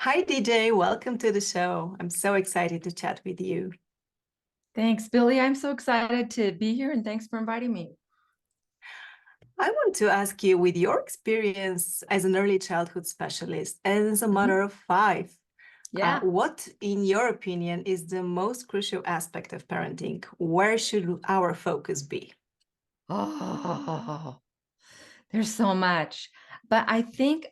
Hi, DJ. Welcome to the show. I'm so excited to chat with you. Thanks, Billy. I'm so excited to be here and thanks for inviting me. I want to ask you, with your experience as an early childhood specialist and as a mother Mhm. of five, Yeah. what, in your opinion, is the most crucial aspect of parenting? Where should our focus be? Oh, there's so much. But I think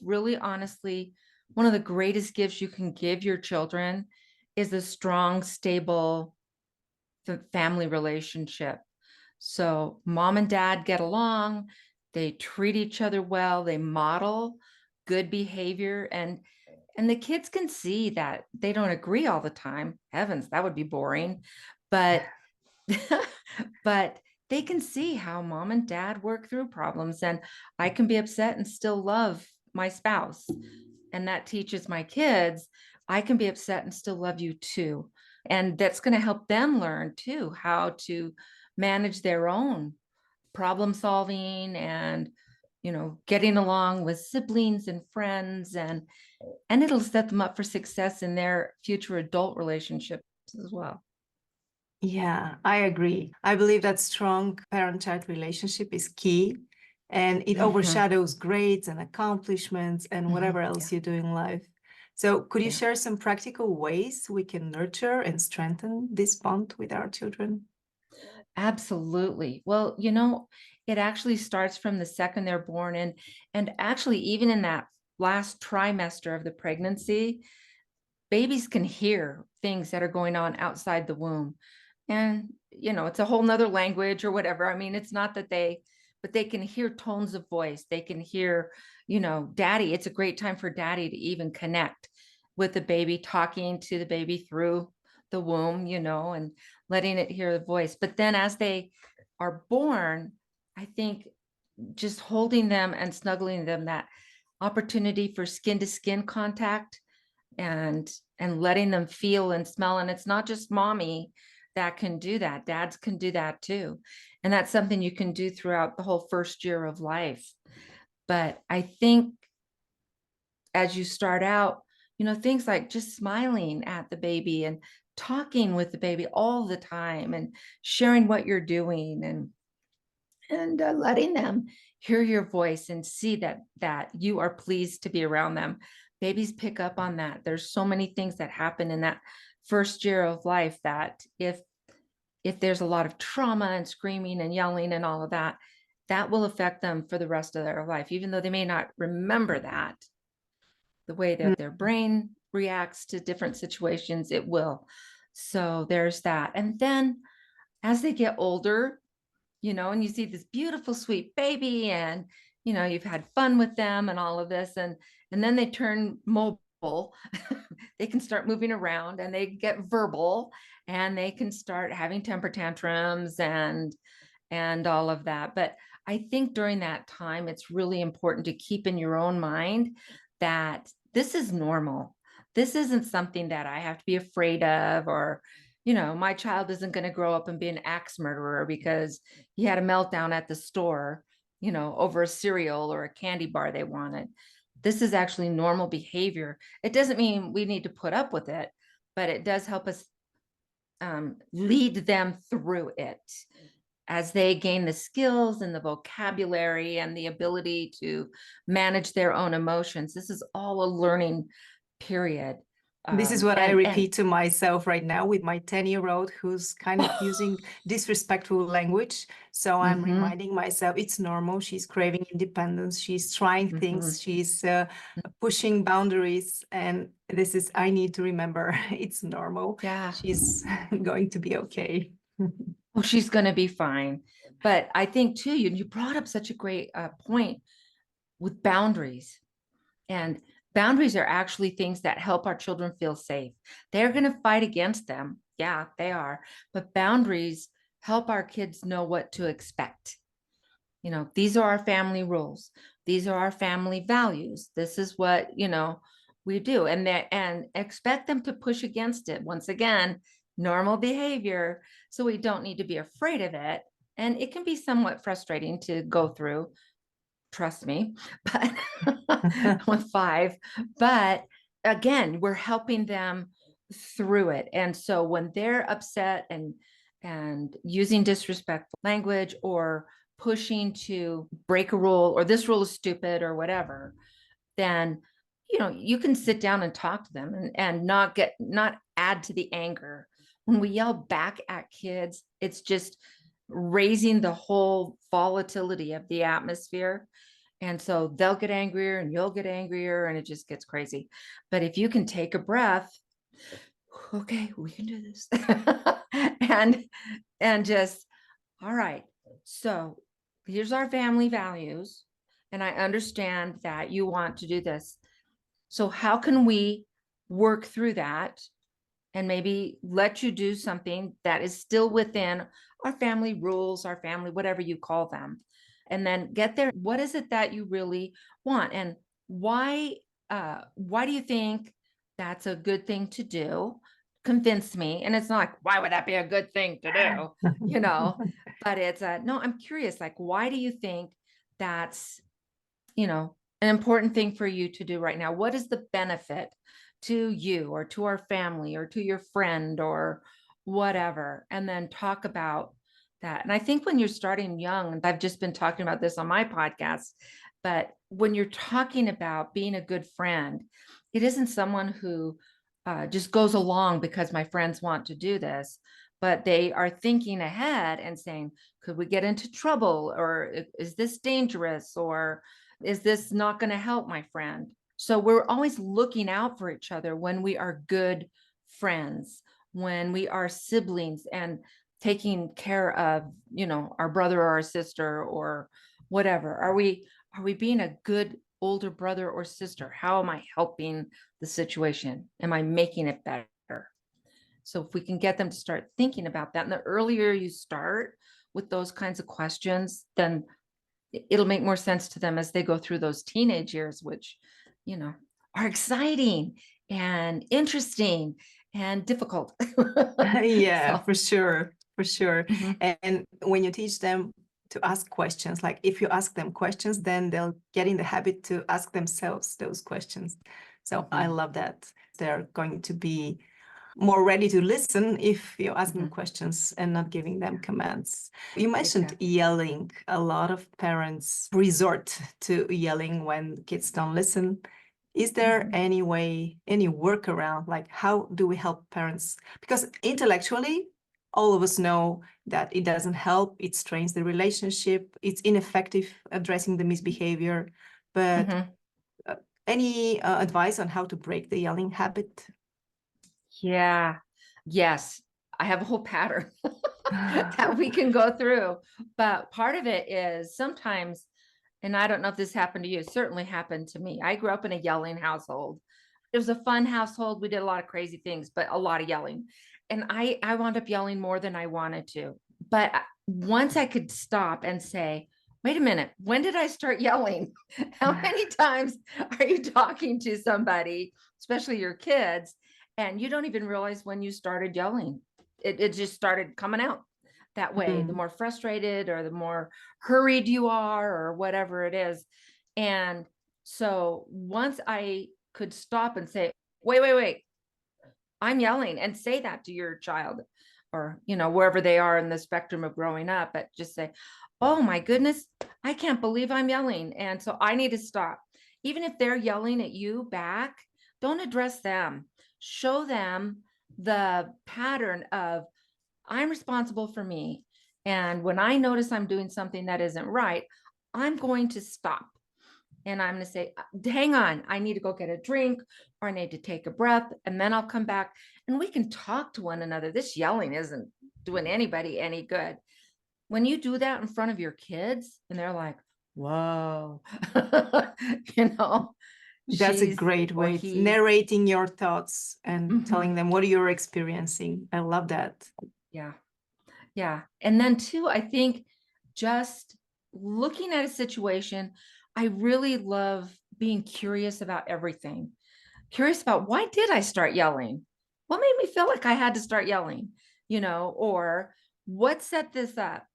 really honestly, one of the greatest gifts you can give your children is a strong, stable family relationship. So mom and dad get along, they treat each other well, they model good behavior and the kids can see that they don't agree all the time. Heavens, that would be boring. But but they can see how mom and dad work through problems and I can be upset and still love my spouse. And that teaches my kids I can be upset and still love you too. And that's going to help them learn too how to manage their own problem solving and getting along with siblings and friends and it'll set them up for success in their future adult relationships as well. Yeah, I agree. I believe that strong parent-child relationship is key, and it Hmm. overshadows grades and accomplishments and whatever Yeah. else you do in life. So, could you Yeah. share some practical ways we can nurture and strengthen this bond with our children? Absolutely. Well, it actually starts from the second they're born and actually even in that last trimester of the pregnancy, babies can hear things that are going on outside the womb. And, it's a whole nother language or whatever. I mean, it's not that but they can hear tones of voice. They can hear, daddy. It's a great time for daddy to even connect with the baby, talking to the baby through the womb, and letting it hear the voice. But then as they are born, I think just holding them and snuggling them, that opportunity for skin to skin contact and letting them feel and smell. And it's not just mommy that can do that, dads can do that too. And that's something you can do throughout the whole first year of life. But I think as you start out, things like just smiling at the baby and talking with the baby all the time and sharing what you're doing and letting them hear your voice and see that you are pleased to be around them. Babies pick up on that. There's so many things that happen in that first year of life that if there's a lot of trauma and screaming and yelling and all of that, that will affect them for the rest of their life, even though they may not remember that. The way that their brain reacts to different situations, it will. So there's that. And then as they get older, and you see this beautiful, sweet baby, and you've had fun with them and all of this, and then they turn mobile. They can start moving around and they get verbal and they can start having temper tantrums and all of that. But I think during that time, it's really important to keep in your own mind that this is normal. This isn't something that I have to be afraid of, or, my child isn't going to grow up and be an axe murderer because he had a meltdown at the store, over a cereal or a candy bar they wanted. This is actually normal behavior. It doesn't mean we need to put up with it, but it does help us lead them through it as they gain the skills and the vocabulary and the ability to manage their own emotions. This is all a learning period. This is what I And repeat to myself right now with my 10-year-old who's kind of using disrespectful language. So I'm Mhm, reminding myself it's normal. She's craving independence. She's trying things. mhm. She's pushing boundaries. And this is, I need to remember it's normal. Yeah. She's going to be okay. Oh, she's going to be fine. But I think too, you brought up such a great point with boundaries. And boundaries are actually things that help our children feel safe. They're going to fight against them. Yeah, they are. But boundaries help our kids know what to expect. These are our family rules. These are our family values. This is what, we do. And expect them to push against it. Once again, normal behavior. So we don't need to be afraid of it. And it can be somewhat frustrating to go through, trust me, but with five. But again, we're helping them through it. And so when they're upset and using disrespectful language or pushing to break a rule, or this rule is stupid or whatever, then you can sit down and talk to them and not add to the anger. When we yell back at kids, it's just raising the whole volatility of the atmosphere. And so they'll get angrier and you'll get angrier and it just gets crazy. But if you can take a breath, okay, we can do this. and just, all right, so here's our family values. And I understand that you want to do this. So how can we work through that and maybe let you do something that is still within our family rules, our family, whatever you call them, and then get there. What is it that you really want? And why do you think that's a good thing to do? Convince me. And it's not like, why would that be a good thing to do? But it's no, I'm curious, like, why do you think that's, an important thing for you to do right now? What is the benefit to you or to our family or to your friend or whatever? And then talk about that. And I think when you're starting young, and I've just been talking about this on my podcast, but when you're talking about being a good friend, it isn't someone who just goes along because my friends want to do this, but they are thinking ahead and saying, could we get into trouble? Or is this dangerous? Or is this not going to help my friend? So we're always looking out for each other when we are good friends, when we are siblings and taking care of, our brother or our sister or whatever. Are we being a good older brother or sister? How am I helping the situation? Am I making it better? So if we can get them to start thinking about that, and the earlier you start with those kinds of questions, then it'll make more sense to them as they go through those teenage years, which, are exciting and interesting and difficult. Yeah, So, for sure, for sure. mhm, And when you teach them to ask questions, like if you ask them questions, then they'll get in the habit to ask themselves those questions. So I mhm, love that. They're going to be more ready to listen if you ask them mhm. questions and not giving them commands. You mentioned Exactly. yelling. A lot of parents resort to yelling when kids don't listen. Is there Mhm, any way, any workaround? Like, how do we help parents? Because intellectually, all of us know that it doesn't help, it strains the relationship, it's ineffective addressing the misbehavior. But mhm. uh, any advice on how to break the yelling habit? Yeah. Yes. I have a whole pattern that we can go through. But part of it is sometimes, and I don't know if this happened to you, it certainly happened to me. I grew up in a yelling household. It was a fun household. We did a lot of crazy things, but a lot of yelling. And I wound up yelling more than I wanted to. But once I could stop and say, wait a minute, when did I start yelling? How many times are you talking to somebody, especially your kids, and you don't even realize when you started yelling? It just started coming out that way. The Mm. more frustrated or the more hurried you are or whatever it is. And so once I could stop and say, wait, I'm yelling, and say that to your child or, wherever they are in the spectrum of growing up, but just say, oh my goodness, I can't believe I'm yelling. And so I need to stop. Even if they're yelling at you back, don't address them. Show them the pattern of I'm responsible for me. And when I notice I'm doing something that isn't right, I'm going to stop and I'm going to say, hang on, I need to go get a drink or I need to take a breath. And then I'll come back and we can talk to one another. This yelling isn't doing anybody any good. When you do that in front of your kids and they're like, whoa, you know, That's a she's great or way, he. narrating your thoughts and telling Mhm. them what you're experiencing. I love that. Yeah. Yeah. And then too, I think just looking at a situation, I really love being curious about everything. Curious about why did I start yelling? What made me feel like I had to start yelling? Or what set this up?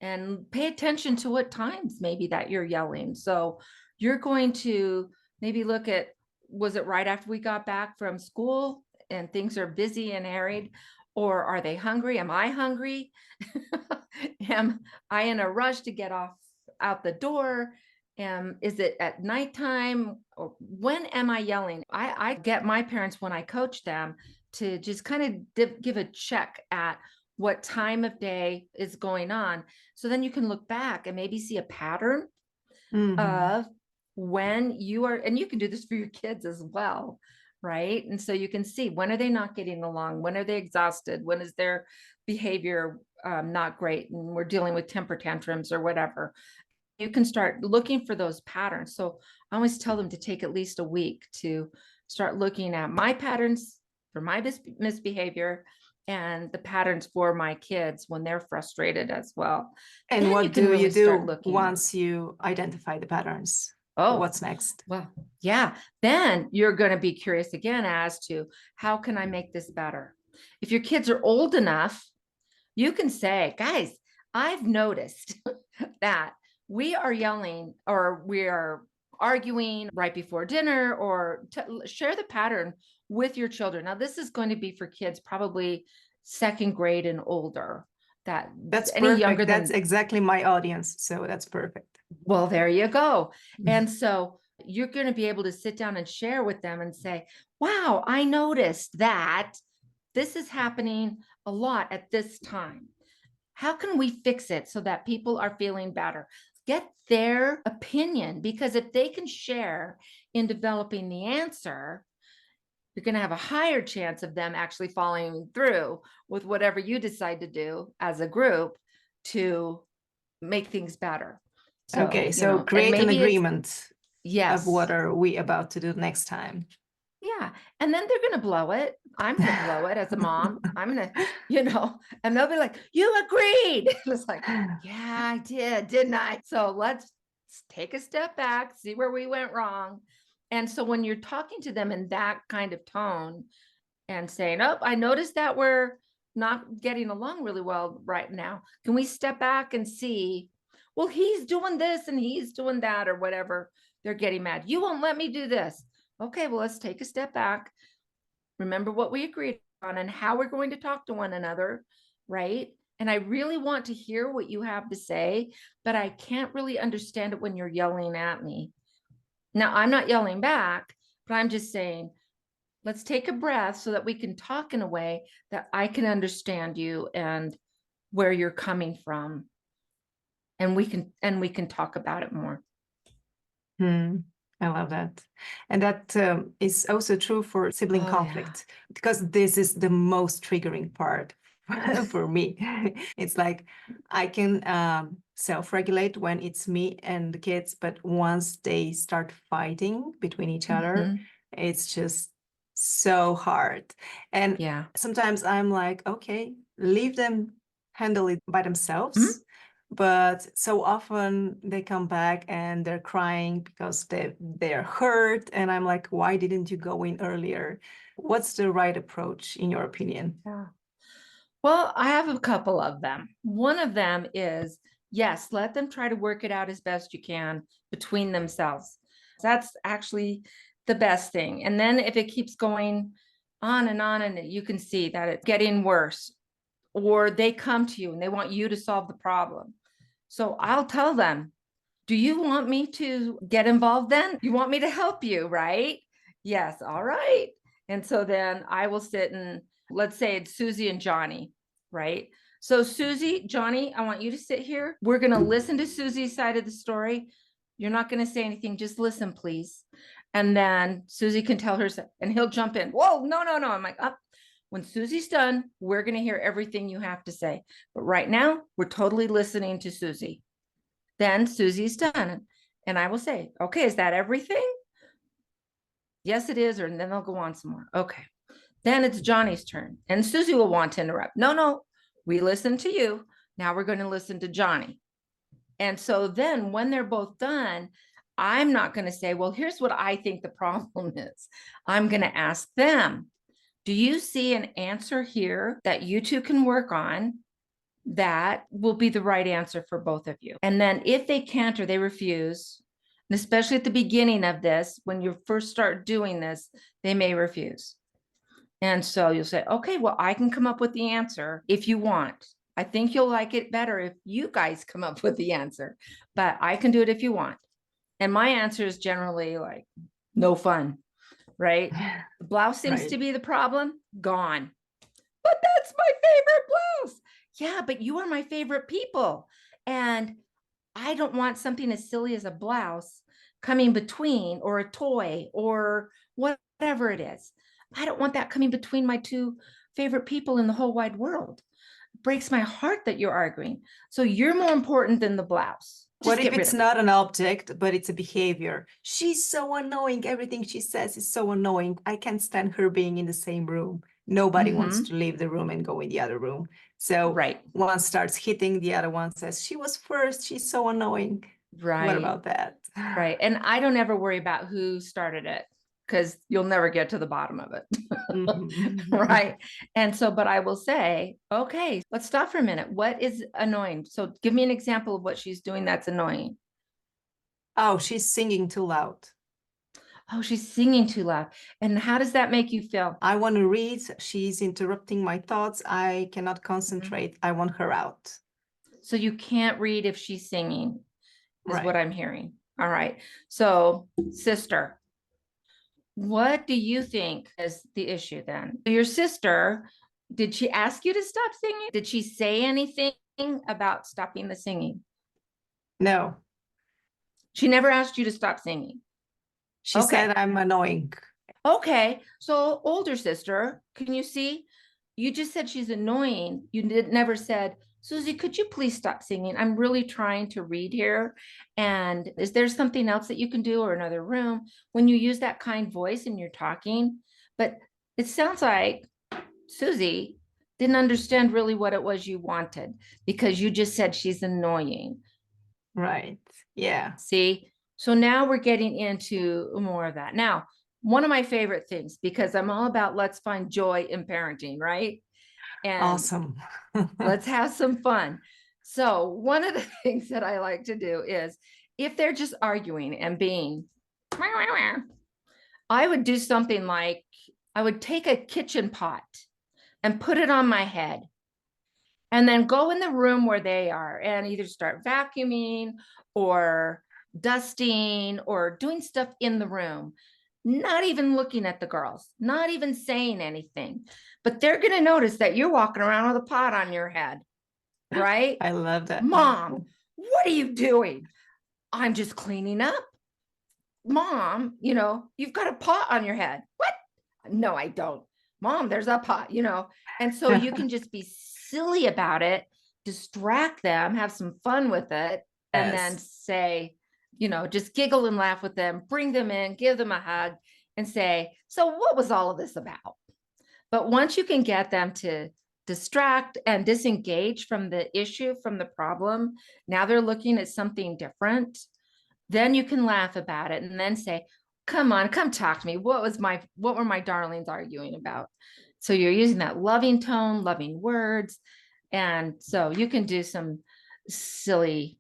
And pay attention to what times maybe that you're yelling. So you're going to maybe look at Was it right after we got back from school and things are busy and harried? Or are they hungry? Am I hungry? Am I in a rush to get out the door? Is it at nighttime? Or when am I yelling? I get my parents, when I coach them, to just kind of give a check at what time of day is going on. So then you can look back and maybe see a pattern of when you are, and you can do this for your kids as well, right? And so you can see, when are they not getting along? When are they exhausted? When is their behavior not great? And we're dealing with temper tantrums or whatever. You can start looking for those patterns. So I always tell them to take at least a week to start looking at my patterns for my misbehavior and the patterns for my kids when they're frustrated as well. And then what you can do really you start do looking once you identify the patterns? Oh, What's next? well, yeah. Then you're going to be curious again as to how can I make this better? If your kids are old enough, you can say, guys, I've noticed that we are yelling or we are arguing right before dinner, or share the pattern with your children. Now, this is going to be for kids probably second grade and older. That's Any younger perfect. That's than exactly my audience. So that's perfect. well, there you go. And so you're going to be able to sit down and share with them and say, wow, I noticed that this is happening a lot at this time. How can we fix it so that people are feeling better? Get their opinion, because if they can share in developing the answer, you're going to have a higher chance of them actually following through with whatever you decide to do as a group to make things better. So, Okay, so and create an maybe agreement yes, of what are we about to do next time. yeah. And then they're going to blow it. I'm going to blow it as a mom. I'm going to, and they'll be like, you agreed. It's like, yeah, I did, didn't I? So let's take a step back, see where we went wrong. And so when you're talking to them in that kind of tone and saying, oh, I noticed that we're not getting along really well right now. Can we step back and see, well, he's doing this and he's doing that or whatever. They're getting mad. You won't let me do this. Okay, well, let's take a step back. Remember what we agreed on and how we're going to talk to one another, right? And I really want to hear what you have to say, but I can't really understand it when you're yelling at me. Now, I'm not yelling back, but I'm just saying, let's take a breath so that we can talk in a way that I can understand you and where you're coming from. And we can talk about it more. I love that. And that is also true for sibling conflict, because this is the most triggering part for me. It's like I can self-regulate when it's me and the kids, but once they start fighting between each other, it's just so hard. And sometimes I'm like, okay, leave them handle it by themselves. But so often they come back and they're crying because they're hurt. And I'm like, why didn't you go in earlier? What's the right approach in your opinion? Yeah. Well, I have a couple of them. One of them is, yes, let them try to work it out as best you can between themselves. That's actually the best thing. And then if it keeps going on and you can see that it's getting worse, or they come to you and they want you to solve the problem. So I'll tell them, do you want me to get involved then? You want me to help you, right? Yes, all right. And so then I will sit and let's say it's Susie and Johnny, right? So Susie, Johnny, I want you to sit here. We're going to listen to Susie's side of the story. You're not going to say anything. Just listen, please. And then Susie can tell her, and he'll jump in. Whoa, no. I'm like, oh. When Susie's done, we're going to hear everything you have to say. But right now, we're totally listening to Susie. Then Susie's done. And I will say, okay, is that everything? Yes, it is. Or and then they'll go on some more. Okay. Then it's Johnny's turn. And Susie will want to interrupt. No, we listen to you. Now we're going to listen to Johnny. And so then when they're both done, I'm not going to say, well, here's what I think the problem is. I'm going to ask them, do you see an answer here that you two can work on that will be the right answer for both of you? And then if they can't or they refuse, And especially at the beginning of this, when you first start doing this, they may refuse. And so you'll say, okay, well, I can come up with the answer if you want. I think you'll like it better if you guys come up with the answer, but I can do it if you want. And my answer is generally like, no fun, right? The blouse seems Right. to be the problem, gone. But that's my favorite blouse. Yeah, but you are my favorite people. And I don't want something as silly as a blouse coming between, or a toy, or whatever it is. I don't want that coming between my two favorite people in the whole wide world. It breaks my heart that you're arguing. So you're more important than the blouse. What Just if get rid it's of it. not an object, but it's a behavior? She's so annoying. Everything she says is so annoying. I can't stand her being in the same room. Nobody wants to leave the room and go in the other room. So Right, one starts hitting, the other one says, she was first. She's so annoying. What right, about that? right. And I don't ever worry about who started it, because you'll never get to the bottom of it. Mhm. Right. And so, but I will say, okay, let's stop for a minute. What is annoying? So give me an example of what she's doing that's annoying. Oh, she's singing too loud. Oh, she's singing too loud. And how does that make you feel? I want to read. She's interrupting my thoughts. I cannot Mhm. concentrate. I want her out. So you can't read if she's singing, is what Right. I'm hearing. All right. So, sister, what do you think is the issue then? Your sister, did she ask you to stop singing? Did she say anything about stopping the singing? No, She never asked you to stop singing. she Okay. said I'm annoying. Okay. So, older sister, can you see? You just said she's annoying. You never said, Susie, could you please stop singing? I'm really trying to read here. And is there something else that you can do, or another room? When you use that kind voice and you're talking, but it sounds like Susie didn't understand really what it was you wanted, because you just said she's annoying. Right. Yeah. See? So now we're getting into more of that. Now, one of my favorite things, because I'm all about let's find joy in parenting, right? And Awesome. let's have some fun. So, one of the things that I like to do is, if they're just arguing and being, I would do something like, I would take a kitchen pot and put it on my head, and then go in the room where they are and either start vacuuming or dusting or doing stuff in the room, not even looking at the girls, not even saying anything. But they're going to notice that you're walking around with a pot on your head, right? I love that. Mom, what are you doing? I'm just cleaning up. Mom, you've got a pot on your head. What? No, I don't. Mom, there's a pot. And so you can just be silly about it, distract them, have some fun with it, and then Yes. say, just giggle and laugh with them, bring them in, give them a hug, and say, so what was all of this about? But once you can get them to distract and disengage from the issue, from the problem, now they're looking at something different, then you can laugh about it and then say, come on, come talk to me. What were my darlings arguing about? So you're using that loving tone, loving words. And so you can do some silly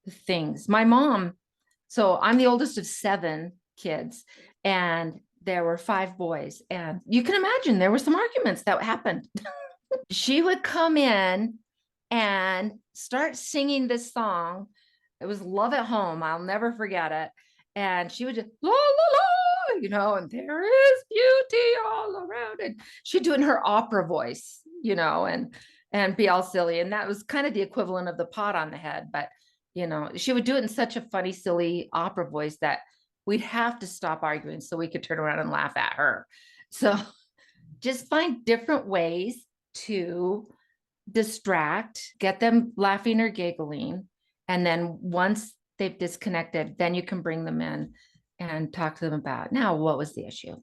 things. My mom, so I'm the oldest of 7 kids, and there were 5 boys. And you can imagine there were some arguments that happened. She would come in and start singing this song. It was Love at Home. I'll never forget it. And she would just la la la, and there is beauty all around. And she'd do it in her opera voice, and be all silly. And that was kind of the equivalent of the pot on the head. But she would do it in such a funny, silly opera voice that we'd have to stop arguing so we could turn around and laugh at her. So just find different ways to distract, get them laughing or giggling. And then once they've disconnected, then you can bring them in and talk to them about, now, what was the issue?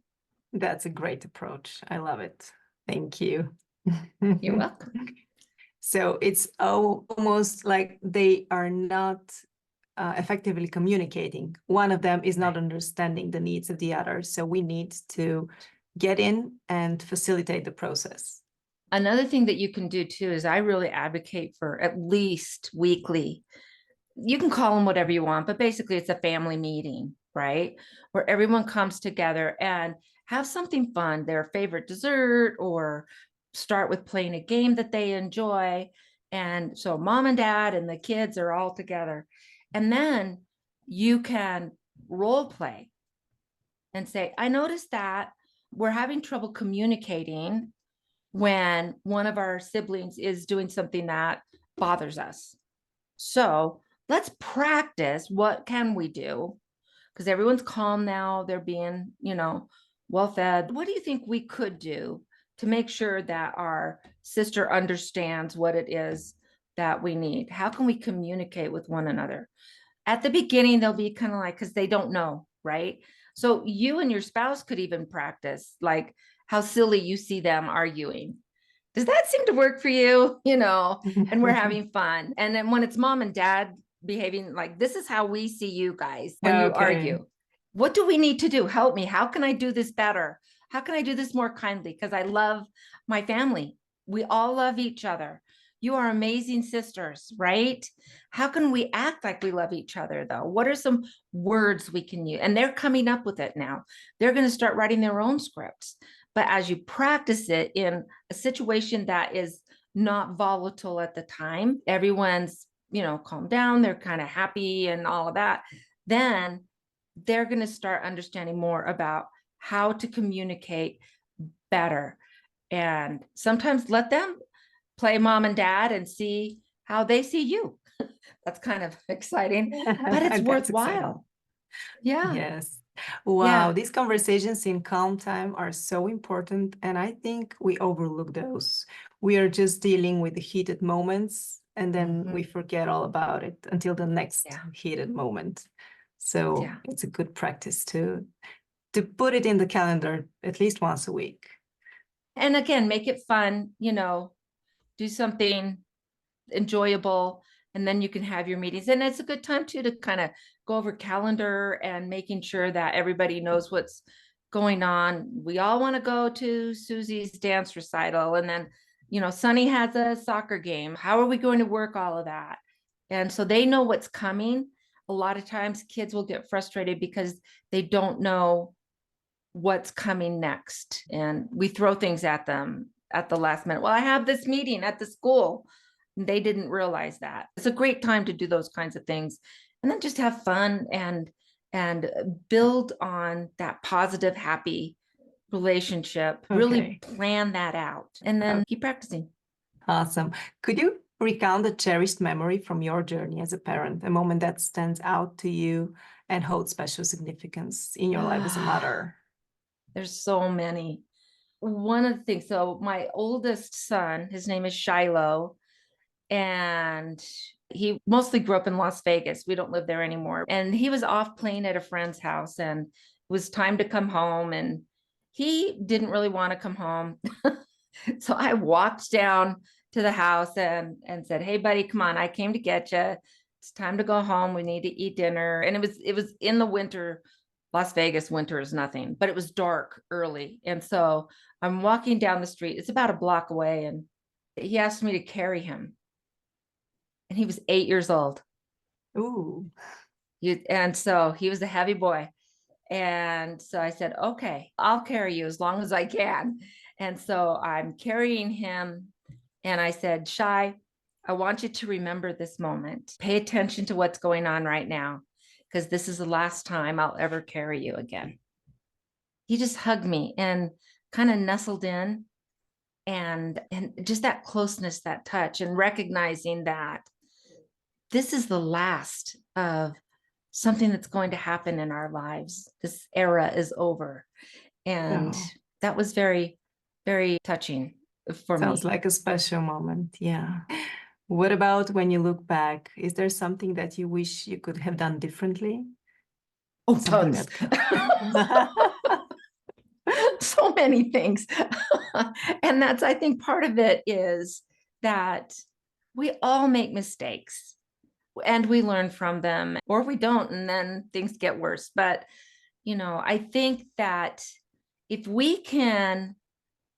That's a great approach. I love it. Thank you. You're welcome. So it's almost like they are not effectively communicating. One of them is not understanding the needs of the other. So we need to get in and facilitate the process. Another thing that you can do too is I really advocate for at least weekly you can call them whatever you want, but basically it's a family meeting, right? Where everyone comes together and have something fun, their favorite dessert, or start with playing a game that they enjoy. And so mom and dad and the kids are all together. And then you can role play and say, I noticed that we're having trouble communicating when one of our siblings is doing something that bothers us. So let's practice. What can we do? Because everyone's calm now. They're being, well fed. What do you think we could do to make sure that our sister understands what it is that we need? How can we communicate with one another? At the beginning, they'll be kind of like, because they don't know, right? So you and your spouse could even practice, like how silly you see them arguing. Does that seem to work for you? And we're having fun. And then when it's mom and dad behaving like, this is how we see you guys when you Okay. argue. What do we need to do? Help me. How can I do this better? How can I do this more kindly? Because I love my family. We all love each other. You are amazing sisters, right? How can we act like we love each other, though? What are some words we can use? And they're coming up with it now. They're going to start writing their own scripts. But as you practice it in a situation that is not volatile at the time, everyone's, calmed down, they're kind of happy and all of that, then they're going to start understanding more about how to communicate better. And sometimes let them play mom and dad and see how they see you. That's kind of exciting, but it's That's exciting. worthwhile. Yeah. Yes. Wow, Yeah. these conversations in calm time are so important, and I think we overlook those. We are just dealing with the heated moments, and then we Mhm. forget all about it until the next Yeah. heated moment. So Yeah. it's a good practice to put it in the calendar at least once a week. And again, make it fun, do something enjoyable, and then you can have your meetings. And it's a good time too to kind of go over calendar and making sure that everybody knows what's going on. We all want to go to Susie's dance recital, and then Sunny has a soccer game. How are we going to work all of that? And so they know what's coming. A lot of times kids will get frustrated because they don't know what's coming next, and we throw things at them at the last minute. Well, I have this meeting at the school. They didn't realize that. It's a great time to do those kinds of things, and then just have fun and build on that positive, happy relationship. Really Okay, plan that out, and then keep practicing. awesome. Could you recount a cherished memory from your journey as a parent, a moment that stands out to you and holds special significance in your life as a mother? There's so many. One of the things, so my oldest son, his name is Shiloh, and he mostly grew up in Las Vegas. We don't live there anymore. And he was off playing at a friend's house, and it was time to come home, and he didn't really want to come home. So I walked down to the house and said, "Hey buddy, come on. I came to get you. It's time to go home. We need to eat dinner." And it was in the winter. Las Vegas winter is nothing, but it was dark early. And so I'm walking down the street. It's about a block away, and he asked me to carry him, and he was 8 years old. Ooh, And so he was a heavy boy. And so I said, okay, I'll carry you as long as I can. And so I'm carrying him. And I said, Shy, I want you to remember this moment. Pay attention to what's going on right now, because this is the last time I'll ever carry you again. He just hugged me and kind of nestled in, and just that closeness, that touch, and recognizing that this is the last of something that's going to happen in our lives. This era is over. And oh, that was very, very touching for sounds me. like a special moment. Yeah. What about when you look back? Is there something that you wish you could have done differently? Oh, Something tons. that can. So many things. And that's, I think, part of it is that we all make mistakes and we learn from them, or we don't, and then things get worse. But, I think that if we can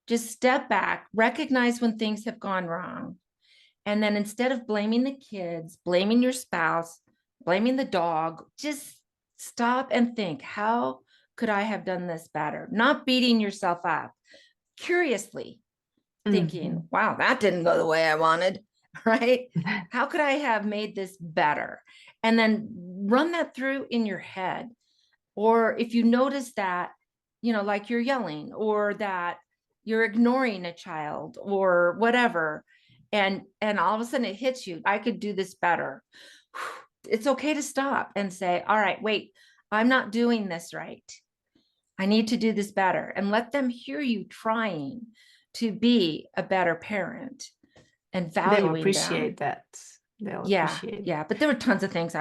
just step back, recognize when things have gone wrong, and then instead of blaming the kids, blaming your spouse, blaming the dog. Just stop and think, how could I have done this better? Not beating yourself up, curiously thinking, wow, that didn't go the way I wanted, right? How could I have made this better? And then run that through in your head. Or if you notice that, like you're yelling or that you're ignoring a child or whatever, and all of a sudden it hits you, I could do this better. It's okay to stop and say, all right, wait, I'm not doing this right. I need to do this better, and let them hear you trying to be a better parent and They'll valuing appreciate them. that. They'll Yeah, appreciate it. yeah. But there were tons of things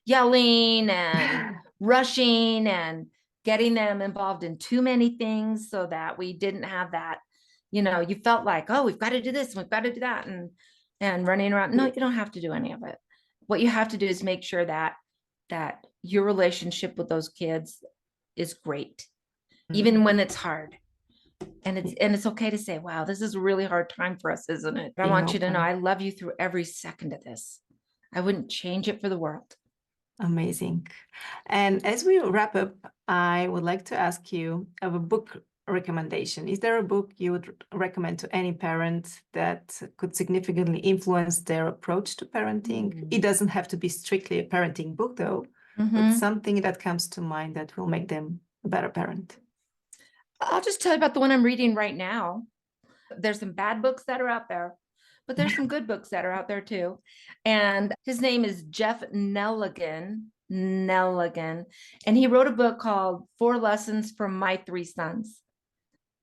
yelling and rushing and getting them involved in too many things so that we didn't have that, you felt like, oh, we've got to do this, and we've got to do that, and running around. No, you don't have to do any of it. What you have to do is make sure that your relationship with those kids is great, even when it's hard. And it's okay to say, wow, this is a really hard time for us, isn't it? But I Being want you to know open. I love you through every second of this. I wouldn't change it for the world. Amazing. And as we wrap up, I would like to ask you of a book recommendation. Is there a book you would recommend to any parent that could significantly influence their approach to parenting? It doesn't have to be strictly a parenting book, though, but something that comes to mind that will make them a better parent. I'll just tell you about the one I'm reading right now. There's some bad books that are out there, but there's some good books that are out there too. And his name is Jeff Nelligan, and he wrote a book called 4 Lessons from My 3 Sons.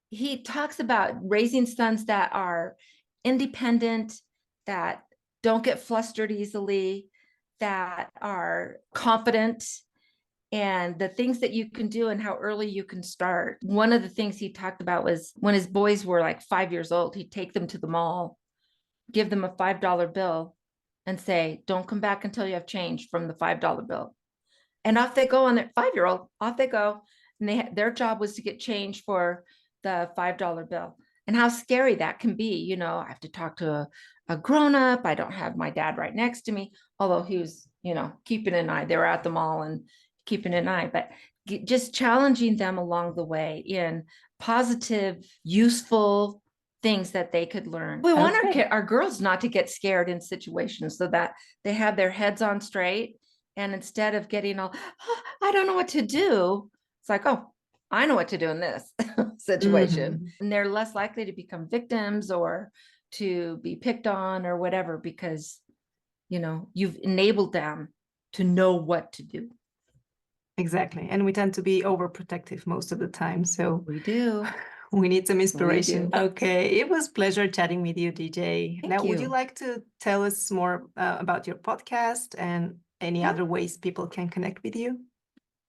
He talks about raising sons that are independent, that don't get flustered easily, that are confident, and the things that you can do and how early you can start. One of the things he talked about was when his boys were like 5 years old, he'd take them to the mall, give them a $5 bill, and say, don't come back until you have change from the $5 bill. And off they go on their 5-year-old, off they go. And their job was to get change for the $5 bill. And how scary that can be. I have to talk to a grown-up. I don't have my dad right next to me, although he was, keeping an eye. They were at the mall and keeping an eye, but just challenging them along the way in positive, useful things that they could learn. We want our girls not to get scared in situations so that they have their heads on straight. And instead of getting all, oh, I don't know what to do, it's like, oh, I know what to do in this situation. And they're less likely to become victims or to be picked on or whatever, because, you've enabled them to know what to do. Exactly. And we tend to be overprotective most of the time. So we do. We need some inspiration. Okay. It was a pleasure chatting with you, DJ. Thank you. Would you like to tell us more about your podcast and any other ways people can connect with you?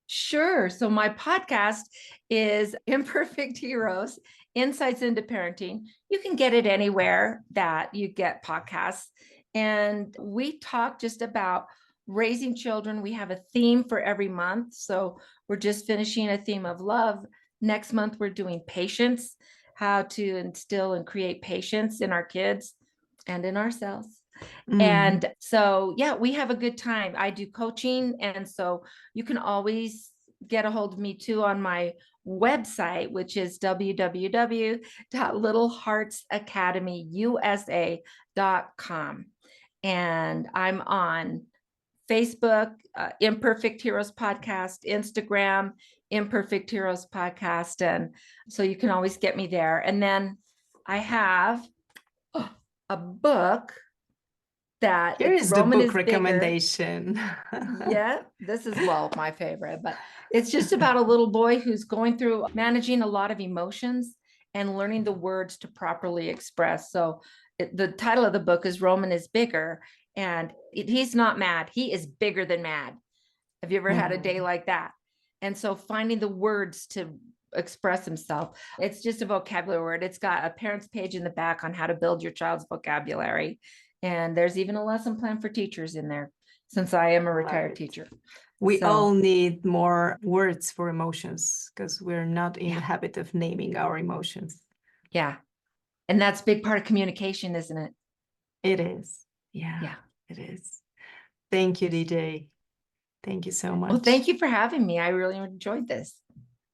Sure. So my podcast is Imperfect Heroes, Insights into Parenting. You can get it anywhere that you get podcasts. And we talk just about raising children. We have a theme for every month. So we're just finishing a theme of love. Next month, we're doing patience, how to instill and create patience in our kids and in ourselves. And so, we have a good time. I do coaching. And so you can always get a hold of me too on my website, which is www.littleheartsacademyusa.com. And I'm on Facebook, Imperfect Heroes Podcast, Instagram, Imperfect Heroes Podcast. And so you can always get me there. And then I have a book that here is the book recommendation. Yeah, this is my favorite, but it's just about a little boy who's going through managing a lot of emotions and learning the words to properly express. So the title of the book is Roman is Bigger, and he's not mad. He is bigger than mad. Have you ever had a day like that? And so finding the words to express himself. It's just a vocabulary word. It's got a parent's page in the back on how to build your child's vocabulary. And there's even a lesson plan for teachers in there, since I am a retired teacher. We all need more words for emotions because we're not in the habit of naming our emotions. Yeah. And that's a big part of communication, isn't it? It is. Yeah, it is. Thank you, DJ. Thank you so much. Well, thank you for having me. I really enjoyed this.